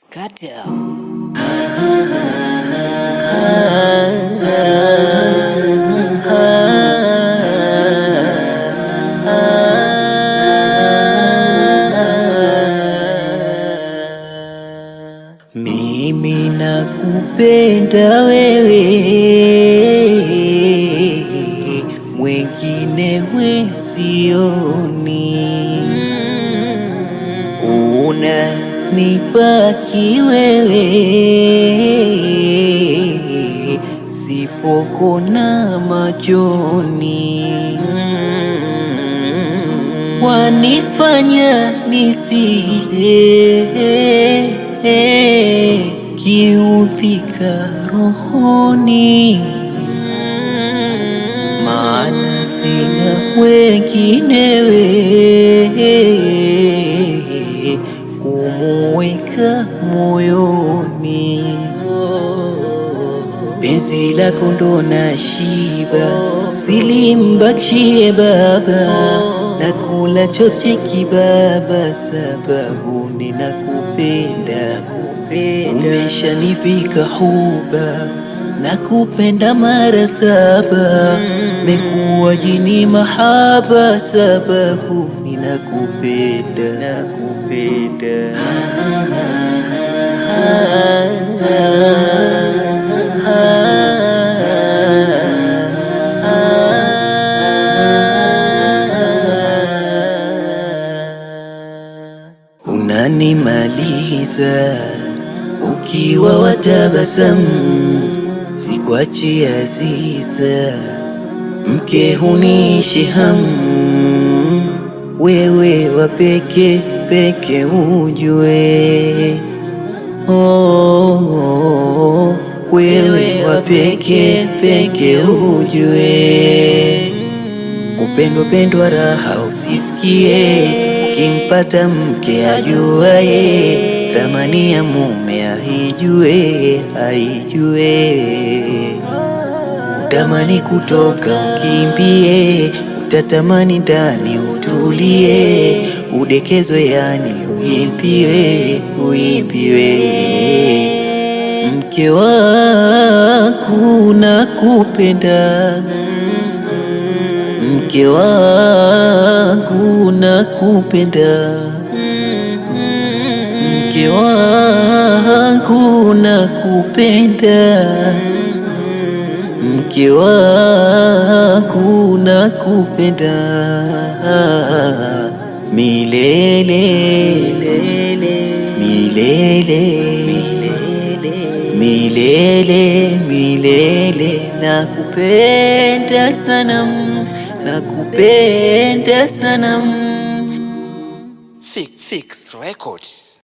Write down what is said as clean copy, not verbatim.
Scatter. Mimi nakupenda wewe, mwengine we sioni. Unanibaki wewe, sipokona machoni. Wanifanya nisile kiudhika rohoni, maana sina wenginewe kumuweka moyoni. Penzi lako ndo nashiba, silimbakshie baba, nakula chote kibaba, sababu ninakupenda. Umeshanivika huba, nakupenda mara saba, mekuwa jini mahaba, sababu ninakupenda. Unanimaliza ukiwa watabasamu, sikuachi aziza, mke hunishi hamu, wewe wa peke peke ujue. Wewe wa peke peke ujue. Kupendwa raha usisikie, ukimpata mke ajuaye, thamani ya mume aijue. Utamani kutoka ukimbie, utatamani ndani utulie, udekezwe yani uimbiwe. Mke wangu nakupenda, mke wangu nakupenda, mke wangu nakupenda, mke wangu nakupenda milele milele milele. Nakupenda sana, nakupenda sana. Fix Records.